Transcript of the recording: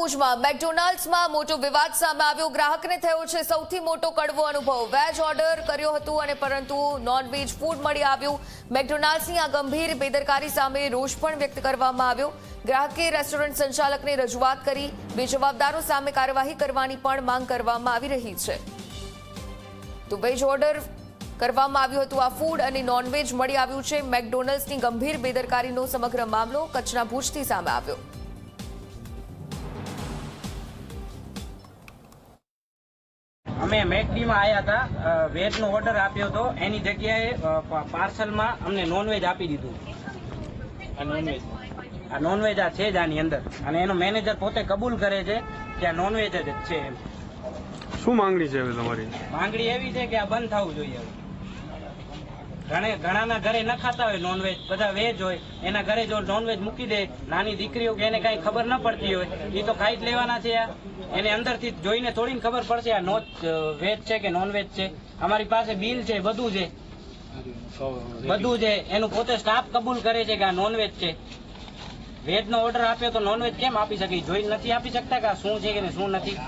ભુજમાં મેકડોનાલ્ડ્સમાં મોટો વિવાદ સામે આવ્યો। ગ્રાહકને થયો છે સૌથી મોટો કડવો અનુભવ। વેજ ઓર્ડર કર્યો હતો અને પરંતુ નોનવેજ ફૂડ મળી આવ્યું। મેકડોનાલ્ડ્સની આ ગંભીર બેદરકારી સામે રોષ પણ વ્યક્ત કરવામાં આવ્યો। ગ્રાહકે રેસ્ટોરન્ટ સંચાલકને રજૂઆત કરી બેજવાબદારો સામે કાર્યવાહી કરવાની પણ માંગ કરવામાં આવી રહી છે। તો વેજ ઓર્ડર કરવામાં આવ્યું હતું આ ફૂડ અને નોનવેજ મળી આવ્યું છે। મેકડોનાલ્ડ્સની ગંભીર બેદરકારીનો સમગ્ર મામલો કચ્છના ભુજથી સામે આવ્યો। અમે મેકડીમાં આવ્યા હતા, વેજનો ઓર્ડર આપ્યો હતો, એની જગ્યાએ પાર્સલમાં અમને નોનવેજ આપી દીધું। આ નોનવેજ આ છે જ આની અંદર, અને એનો મેનેજર પોતે કબૂલ કરે છે કે આ નોનવેજ જ છે। એમ શું માંગણી છે હવે તમારી? માંગણી એવી છે કે આ બંધ થવું જોઈએ। ઘણાના ઘરે ન ખાતા હોય નોનવેજ, બધા વેજ હોય, એના ઘરે જો નોનવેજ મૂકી દે, નાની દીકરીઓ કે એને કઈ ખબર ન પડતી હોય એ તો ખાઈ જ લેવાના છે। એને અંદરથી જોઈને થોડીને ખબર પડશે આ વેજ છે કે નોનવેજ છે। અમારી પાસે બિલ છે, બધું છે, એનું પોતે સ્ટાફ કબૂલ કરે છે કે આ નોનવેજ છે। વેજ નો ઓર્ડર આપ્યો તો નોનવેજ કેમ આપી શકે? જોઈ નથી આપી શકતા કે આ શું છે કે શું નથી?